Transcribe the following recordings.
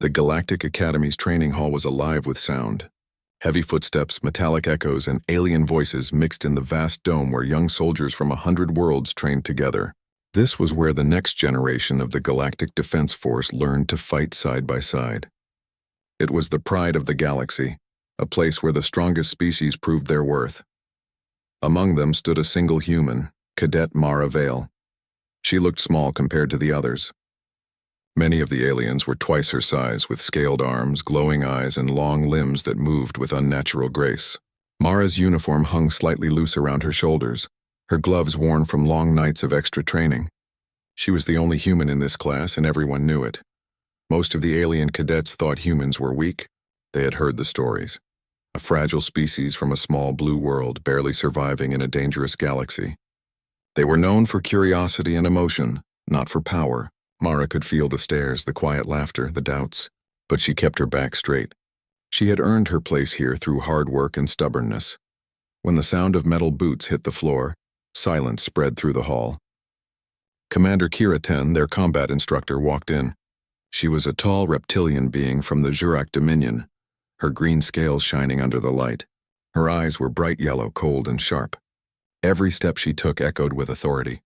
The Galactic Academy's training hall was alive with sound. Heavy footsteps, metallic echoes, and alien voices mixed in the vast dome where young soldiers from 100 worlds trained together. This was where the next generation of the Galactic Defense Force learned to fight side by side. It was the pride of the galaxy, a place where the strongest species proved their worth. Among them stood a single human, Cadet Mara Vale. She looked small compared to the others. Many of the aliens were twice her size, with scaled arms, glowing eyes, and long limbs that moved with unnatural grace. Mara's uniform hung slightly loose around her shoulders, her gloves worn from long nights of extra training. She was the only human in this class, and everyone knew it. Most of the alien cadets thought humans were weak. They had heard the stories. A fragile species from a small blue world, barely surviving in a dangerous galaxy. They were known for curiosity and emotion, not for power. Mara could feel the stares, the quiet laughter, the doubts, but she kept her back straight. She had earned her place here through hard work and stubbornness. When the sound of metal boots hit the floor, silence spread through the hall. Commander Kira 10, their combat instructor, walked in. She was a tall reptilian being from the Jurak Dominion, her green scales shining under the light. Her eyes were bright yellow, cold and sharp. Every step she took echoed with authority.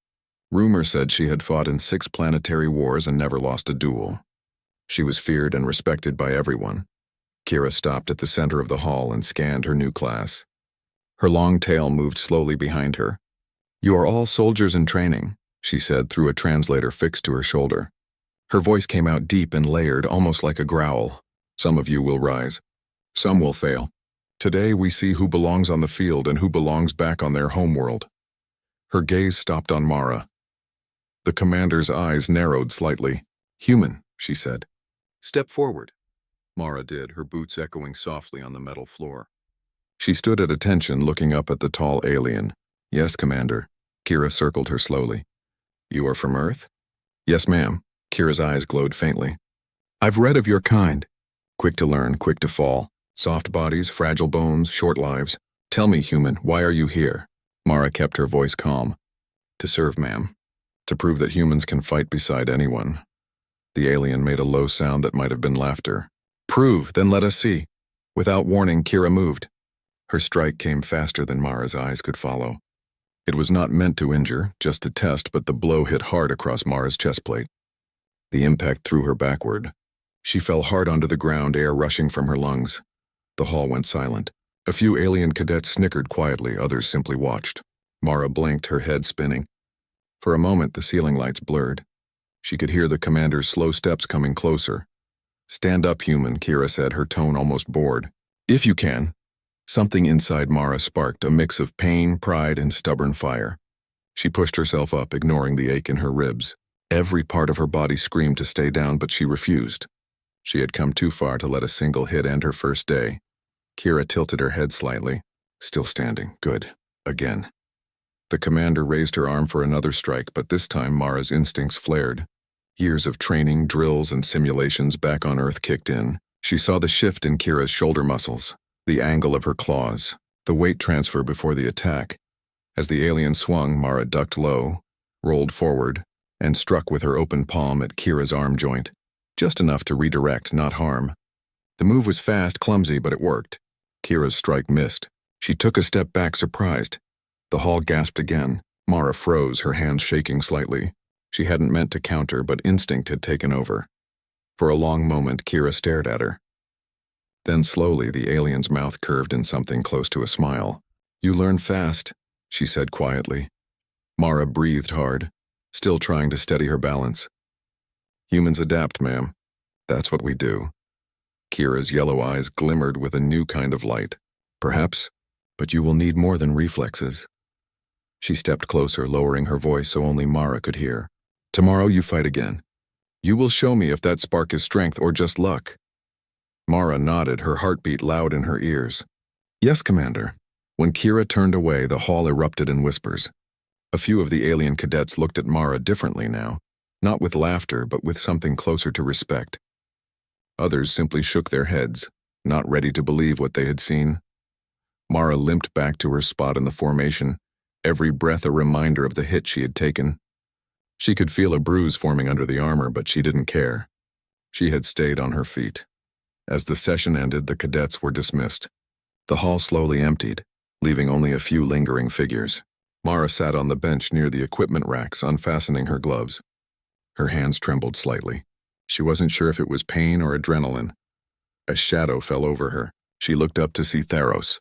Rumor said she had fought in 6 planetary wars and never lost a duel. She was feared and respected by everyone. Kira stopped at the center of the hall and scanned her new class. Her long tail moved slowly behind her. "You are all soldiers in training," she said through a translator fixed to her shoulder. Her voice came out deep and layered, almost like a growl. "Some of you will rise. Some will fail. Today we see who belongs on the field and who belongs back on their homeworld." Her gaze stopped on Mara. The commander's eyes narrowed slightly. "Human," she said. "Step forward." Mara did, her boots echoing softly on the metal floor. She stood at attention, looking up at the tall alien. "Yes, Commander." Kira circled her slowly. "You are from Earth?" "Yes, ma'am." Kira's eyes glowed faintly. "I've read of your kind. Quick to learn, quick to fall. Soft bodies, fragile bones, short lives. Tell me, human, why are you here?" Mara kept her voice calm. "To serve, ma'am. To prove that humans can fight beside anyone." The alien made a low sound that might have been laughter. "Prove, then let us see." Without warning, Kira moved. Her strike came faster than Mara's eyes could follow. It was not meant to injure, just to test, but the blow hit hard across Mara's chest plate. The impact threw her backward. She fell hard onto the ground, air rushing from her lungs. The hall went silent. A few alien cadets snickered quietly, others simply watched. Mara blinked, her head spinning. For a moment, the ceiling lights blurred. She could hear the commander's slow steps coming closer. "Stand up, human," Kira said, her tone almost bored. "If you can." Something inside Mara sparked, a mix of pain, pride, and stubborn fire. She pushed herself up, ignoring the ache in her ribs. Every part of her body screamed to stay down, but she refused. She had come too far to let a single hit end her first day. Kira tilted her head slightly. "Still standing. Good. Again." The commander raised her arm for another strike, but this time Mara's instincts flared. Years of training, drills, and simulations back on Earth kicked in. She saw the shift in Kira's shoulder muscles, the angle of her claws, the weight transfer before the attack. As the alien swung, Mara ducked low, rolled forward, and struck with her open palm at Kira's arm joint, just enough to redirect, not harm. The move was fast, clumsy, but it worked. Kira's strike missed. She took a step back, surprised. The hall gasped again. Mara froze, her hands shaking slightly. She hadn't meant to counter, but instinct had taken over. For a long moment, Kira stared at her. Then slowly, the alien's mouth curved in something close to a smile. "You learn fast," she said quietly. Mara breathed hard, still trying to steady her balance. "Humans adapt, ma'am. That's what we do." Kira's yellow eyes glimmered with a new kind of light. "Perhaps, but you will need more than reflexes." She stepped closer, lowering her voice so only Mara could hear. "Tomorrow you fight again. You will show me if that spark is strength or just luck." Mara nodded, her heartbeat loud in her ears. "Yes, Commander." When Kira turned away, the hall erupted in whispers. A few of the alien cadets looked at Mara differently now, not with laughter, but with something closer to respect. Others simply shook their heads, not ready to believe what they had seen. Mara limped back to her spot in the formation, every breath a reminder of the hit she had taken. She could feel a bruise forming under the armor, but she didn't care. She had stayed on her feet. As the session ended, the cadets were dismissed. The hall slowly emptied, leaving only a few lingering figures. Mara sat on the bench near the equipment racks, unfastening her gloves. Her hands trembled slightly. She wasn't sure if it was pain or adrenaline. A shadow fell over her. She looked up to see Theros,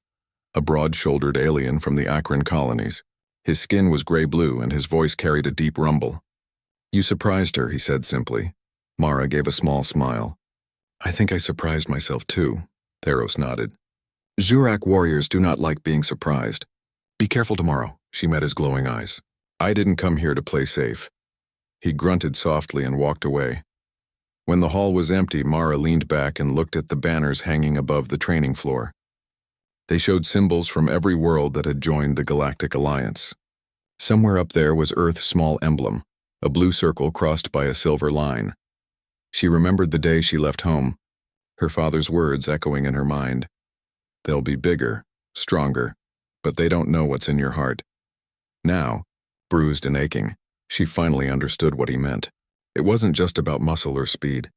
a broad-shouldered alien from the Akron colonies. His skin was gray-blue and his voice carried a deep rumble. "You surprised her," he said simply. Mara gave a small smile. "I think I surprised myself too," Theros nodded. "Zurak warriors do not like being surprised. Be careful tomorrow," she met his glowing eyes. "I didn't come here to play safe." He grunted softly and walked away. When the hall was empty, Mara leaned back and looked at the banners hanging above the training floor. They showed symbols from every world that had joined the Galactic Alliance. Somewhere up there was Earth's small emblem, a blue circle crossed by a silver line. She remembered the day she left home, her father's words echoing in her mind. "They'll be bigger, stronger, but they don't know what's in your heart." Now, bruised and aching, she finally understood what he meant. It wasn't just about muscle or speed.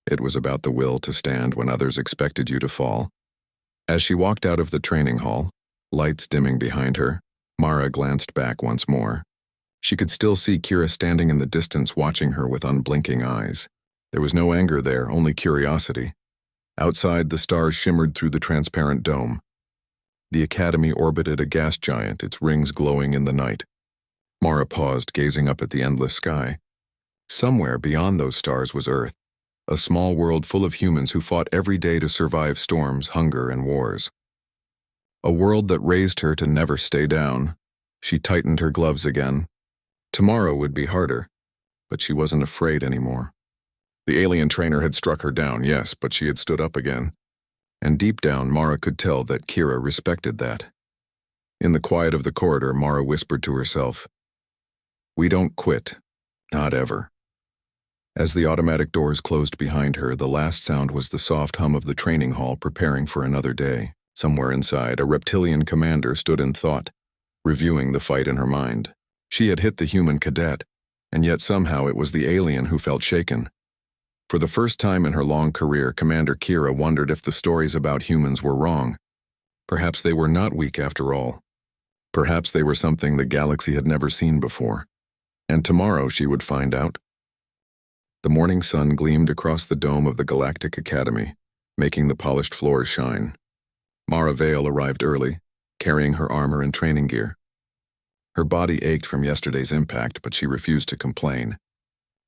It was about the will to stand when others expected you to fall. As she walked out of the training hall, lights dimming behind her, Mara glanced back once more. She could still see Kira standing in the distance watching her with unblinking eyes. There was no anger there, only curiosity. Outside, the stars shimmered through the transparent dome. The Academy orbited a gas giant, its rings glowing in the night. Mara paused, gazing up at the endless sky. Somewhere beyond those stars was Earth, a small world full of humans who fought every day to survive storms, hunger, and wars. A world that raised her to never stay down. She tightened her gloves again. Tomorrow would be harder, but she wasn't afraid anymore. The alien trainer had struck her down, yes, but she had stood up again. And deep down, Mara could tell that Kira respected that. In the quiet of the corridor, Mara whispered to herself, "We don't quit, not ever." As the automatic doors closed behind her, the last sound was the soft hum of the training hall preparing for another day. Somewhere inside, a reptilian commander stood in thought, reviewing the fight in her mind. She had hit the human cadet, and yet somehow it was the alien who felt shaken. For the first time in her long career, Commander Kira wondered if the stories about humans were wrong. Perhaps they were not weak after all. Perhaps they were something the galaxy had never seen before. And tomorrow she would find out. The morning sun gleamed across the dome of the Galactic Academy, making the polished floors shine. Mara Vale arrived early, carrying her armor and training gear. Her body ached from yesterday's impact, but she refused to complain.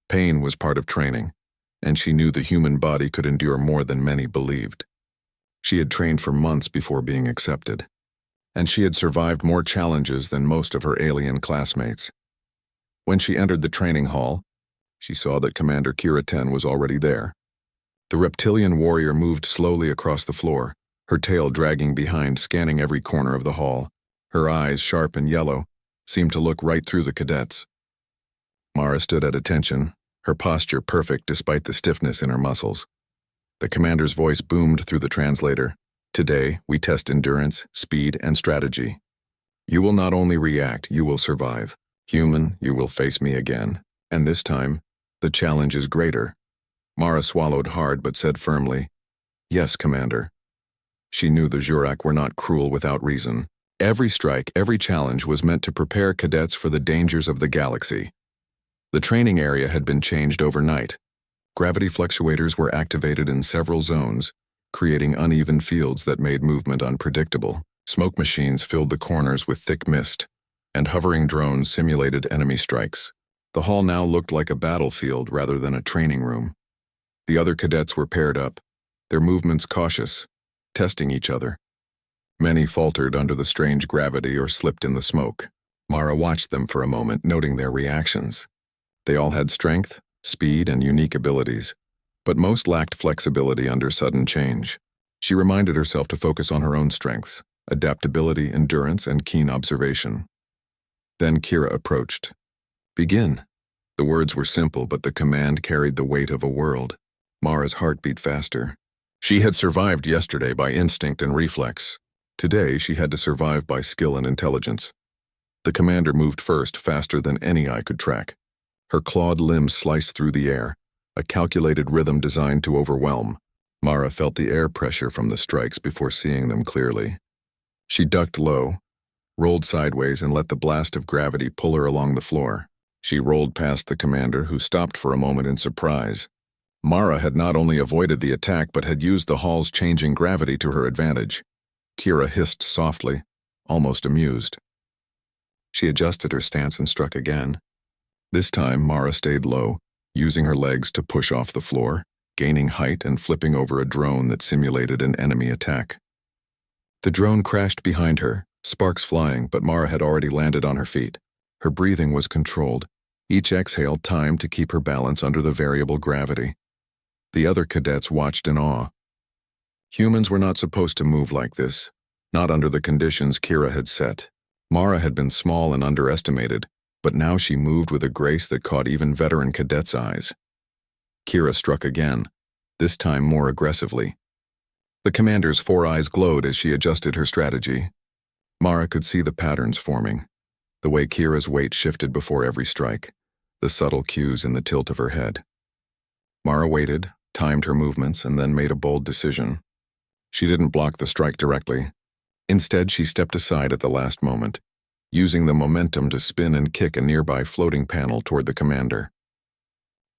Pain was part of training, and she knew the human body could endure more than many believed. She had trained for months before being accepted, and she had survived more challenges than most of her alien classmates. When she entered the training hall, she saw that Commander Kira 10 was already there. The reptilian warrior moved slowly across the floor, her tail dragging behind, scanning every corner of the hall. Her eyes, sharp and yellow, seemed to look right through the cadets. Mara stood at attention, her posture perfect despite the stiffness in her muscles. The commander's voice boomed through the translator. "Today, we test endurance, speed, and strategy. You will not only react, you will survive. Human, you will face me again. And this time, the challenge is greater." Mara swallowed hard but said firmly, "Yes, Commander." She knew the Zurak were not cruel without reason. Every strike, every challenge was meant to prepare cadets for the dangers of the galaxy. The training area had been changed overnight. Gravity fluctuators were activated in several zones, creating uneven fields that made movement unpredictable. Smoke machines filled the corners with thick mist, and hovering drones simulated enemy strikes. The hall now looked like a battlefield rather than a training room. The other cadets were paired up, their movements cautious, testing each other. Many faltered under the strange gravity or slipped in the smoke. Mara watched them for a moment, noting their reactions. They all had strength, speed, and unique abilities, but most lacked flexibility under sudden change. She reminded herself to focus on her own strengths, adaptability, endurance, and keen observation. Then Kira approached. "Begin." The words were simple, but the command carried the weight of a world. Mara's heart beat faster. She had survived yesterday by instinct and reflex. Today, she had to survive by skill and intelligence. The commander moved first, faster than any eye could track. Her clawed limbs sliced through the air, a calculated rhythm designed to overwhelm. Mara felt the air pressure from the strikes before seeing them clearly. She ducked low, rolled sideways, and let the blast of gravity pull her along the floor. She rolled past the commander, who stopped for a moment in surprise. Mara had not only avoided the attack but had used the hall's changing gravity to her advantage. Kira hissed softly, almost amused. She adjusted her stance and struck again. This time, Mara stayed low, using her legs to push off the floor, gaining height and flipping over a drone that simulated an enemy attack. The drone crashed behind her, sparks flying, but Mara had already landed on her feet. Her breathing was controlled, each exhale timed to keep her balance under the variable gravity. The other cadets watched in awe. Humans were not supposed to move like this, not under the conditions Kira had set. Mara had been small and underestimated, but now she moved with a grace that caught even veteran cadets' eyes. Kira struck again, this time more aggressively. The commander's 4 eyes glowed as she adjusted her strategy. Mara could see the patterns forming, the way Kira's weight shifted before every strike, the subtle cues in the tilt of her head. Mara waited, timed her movements, and then made a bold decision. She didn't block the strike directly. Instead, she stepped aside at the last moment, using the momentum to spin and kick a nearby floating panel toward the commander.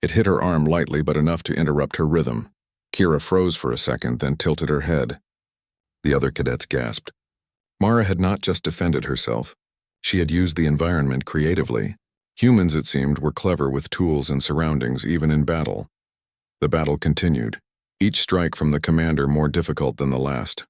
It hit her arm lightly, but enough to interrupt her rhythm. Kira froze for a second, then tilted her head. The other cadets gasped. Mara had not just defended herself. She had used the environment creatively. Humans, it seemed, were clever with tools and surroundings, even in battle. The battle continued, each strike from the commander more difficult than the last.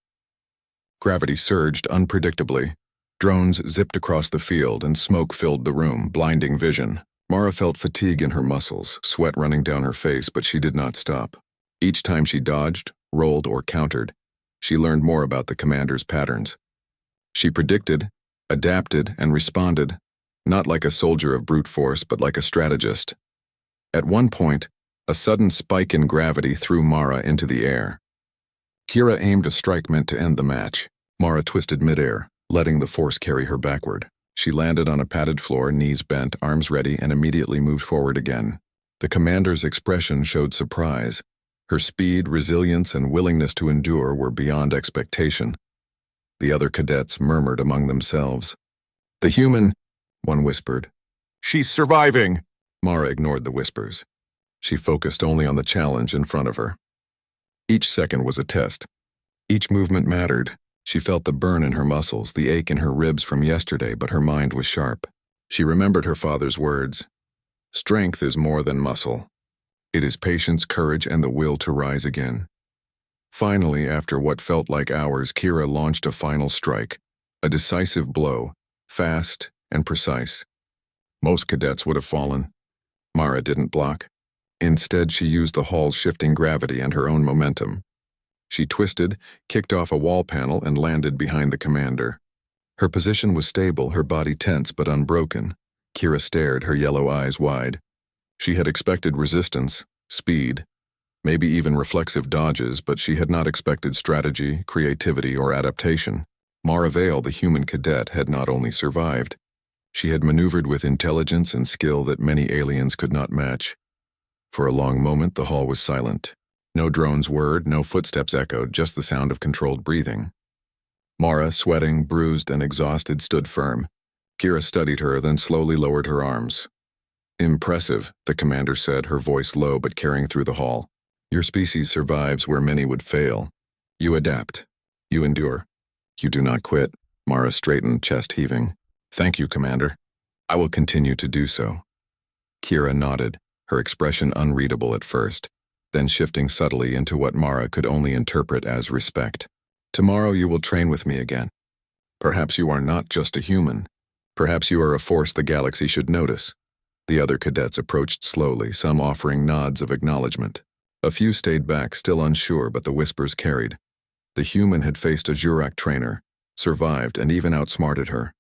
Gravity surged unpredictably. Drones zipped across the field, and smoke filled the room, blinding vision. Mara felt fatigue in her muscles, sweat running down her face, but she did not stop. Each time she dodged, rolled, or countered, she learned more about the commander's patterns. She predicted, adapted, and responded, not like a soldier of brute force, but like a strategist. At one point, a sudden spike in gravity threw Mara into the air. Kira aimed a strike meant to end the match. Mara twisted midair, letting the force carry her backward. She landed on a padded floor, knees bent, arms ready, and immediately moved forward again. The commander's expression showed surprise. Her speed, resilience, and willingness to endure were beyond expectation. The other cadets murmured among themselves. "The human," one whispered. "She's surviving!" Mara ignored the whispers. She focused only on the challenge in front of her. Each second was a test. Each movement mattered. She felt the burn in her muscles, the ache in her ribs from yesterday, but her mind was sharp. She remembered her father's words. Strength is more than muscle. It is patience, courage, and the will to rise again. Finally, after what felt like hours, Kira launched a final strike, a decisive blow, fast and precise. Most cadets would have fallen. Mara didn't block. Instead, she used the hall's shifting gravity and her own momentum. She twisted, kicked off a wall panel, and landed behind the commander. Her position was stable, her body tense but unbroken. Kira stared, her yellow eyes wide. She had expected resistance, speed, maybe even reflexive dodges, but she had not expected strategy, creativity, or adaptation. Mara Vale, the human cadet, had not only survived, she had maneuvered with intelligence and skill that many aliens could not match. For a long moment, the hall was silent. No drone's word, no footsteps echoed, just the sound of controlled breathing. Mara, sweating, bruised, and exhausted, stood firm. Kira studied her, then slowly lowered her arms. "Impressive," the commander said, her voice low but carrying through the hall. "Your species survives where many would fail. You adapt. You endure. You do not quit." Mara straightened, chest heaving. "Thank you, Commander. I will continue to do so." Kira nodded, her expression unreadable at first, then shifting subtly into what Mara could only interpret as respect. "Tomorrow you will train with me again. Perhaps you are not just a human. Perhaps you are a force the galaxy should notice." The other cadets approached slowly, some offering nods of acknowledgement. A few stayed back, still unsure, but the whispers carried. The human had faced a Jurak trainer, survived, and even outsmarted her.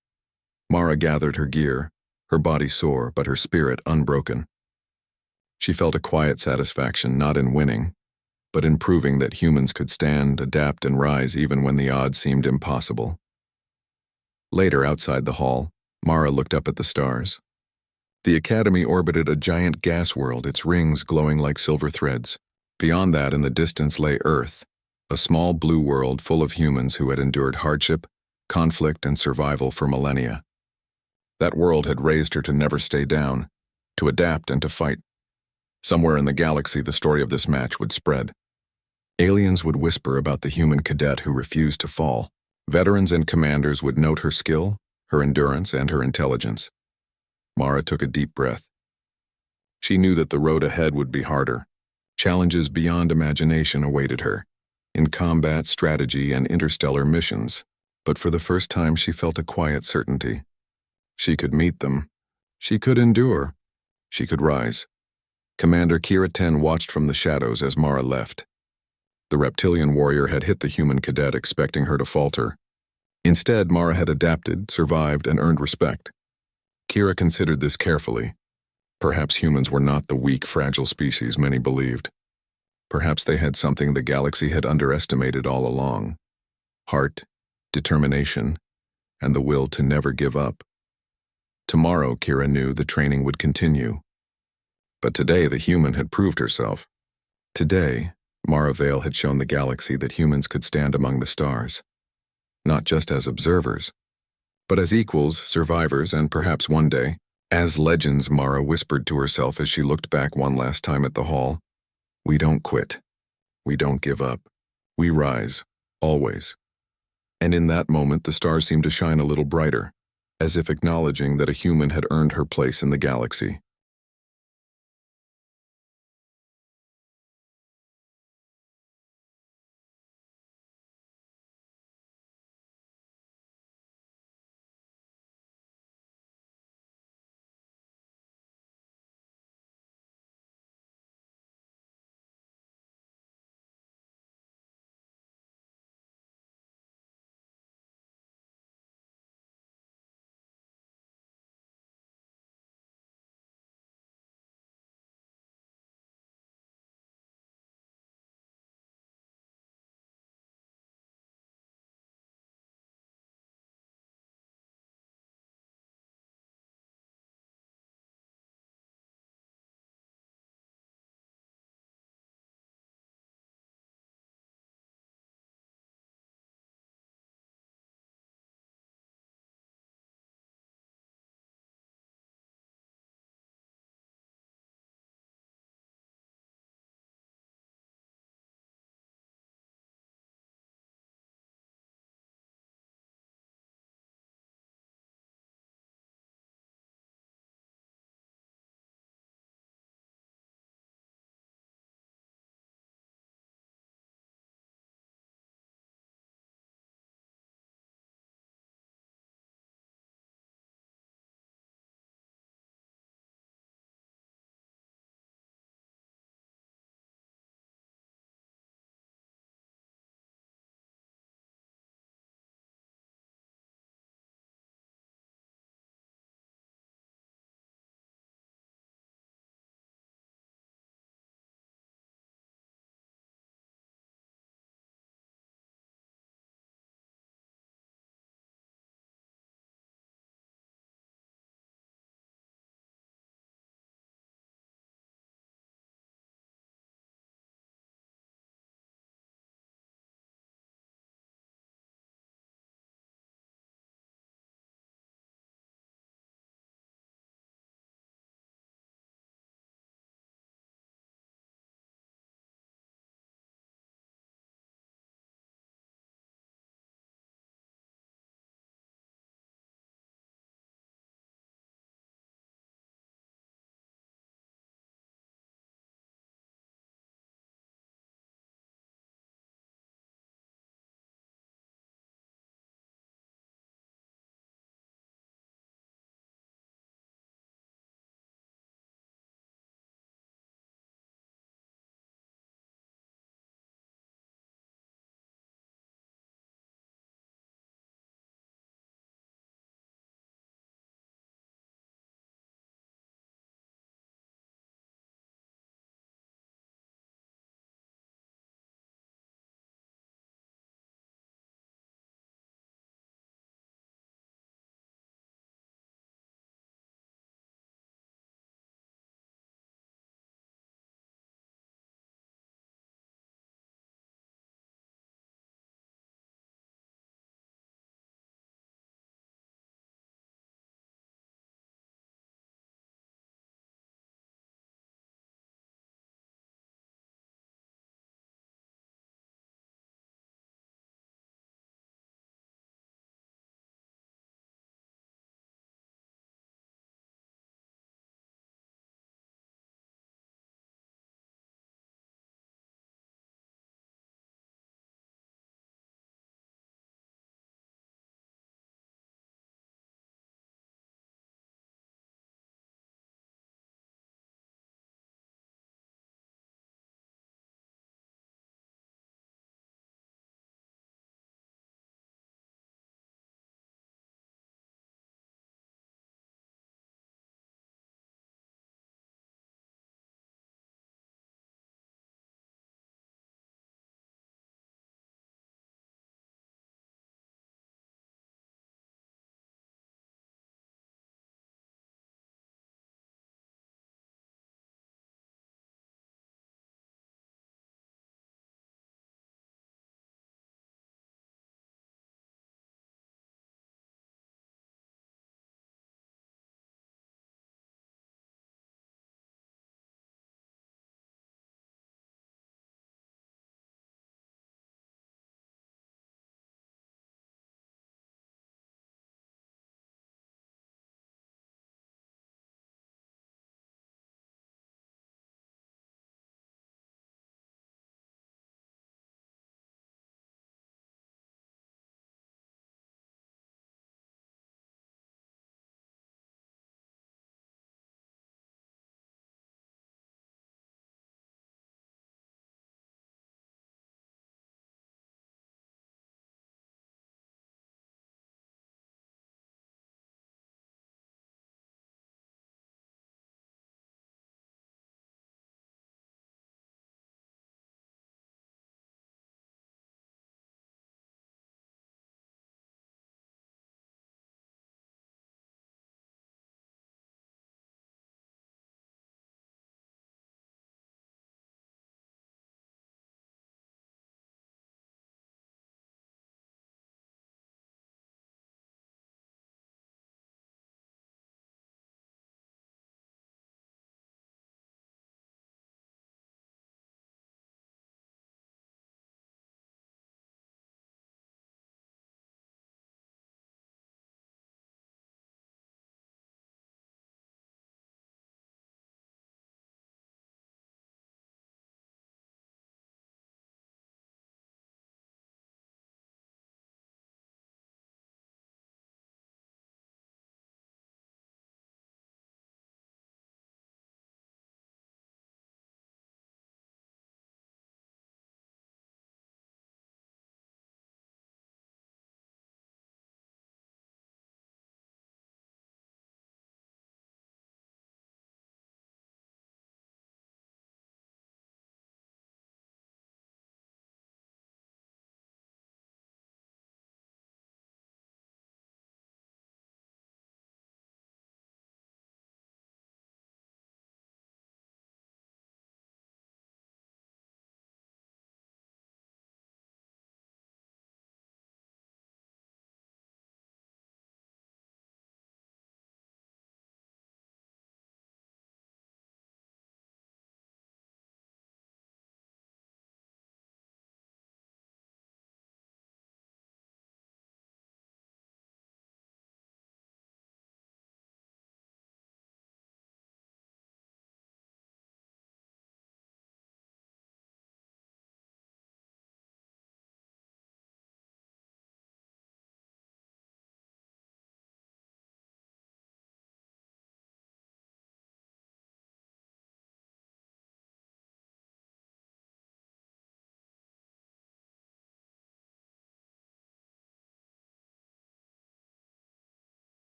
Mara gathered her gear, her body sore, but her spirit unbroken. She felt a quiet satisfaction, not in winning, but in proving that humans could stand, adapt, and rise even when the odds seemed impossible. Later, outside the hall, Mara looked up at the stars. The Academy orbited a giant gas world, its rings glowing like silver threads. Beyond that, in the distance, lay Earth, a small blue world full of humans who had endured hardship, conflict, and survival for millennia. That world had raised her to never stay down, to adapt and to fight. Somewhere in the galaxy, the story of this match would spread. Aliens would whisper about the human cadet who refused to fall. Veterans and commanders would note her skill, her endurance, and her intelligence. Mara took a deep breath. She knew that the road ahead would be harder. Challenges beyond imagination awaited her, in combat, strategy, and interstellar missions. But for the first time, she felt a quiet certainty. She could meet them. She could endure. She could rise. Commander Kira 10 watched from the shadows as Mara left. The reptilian warrior had hit the human cadet, expecting her to falter. Instead, Mara had adapted, survived, and earned respect. Kira considered this carefully. Perhaps humans were not the weak, fragile species many believed. Perhaps they had something the galaxy had underestimated all along: heart, determination, and the will to never give up. Tomorrow, Kira knew, the training would continue. But today, the human had proved herself. Today, Mara Vale had shown the galaxy that humans could stand among the stars. Not just as observers, but as equals, survivors, and perhaps one day, as legends, Mara whispered to herself as she looked back one last time at the hall. We don't quit. We don't give up. We rise, always. And in that moment, the stars seemed to shine a little brighter, as if acknowledging that a human had earned her place in the galaxy.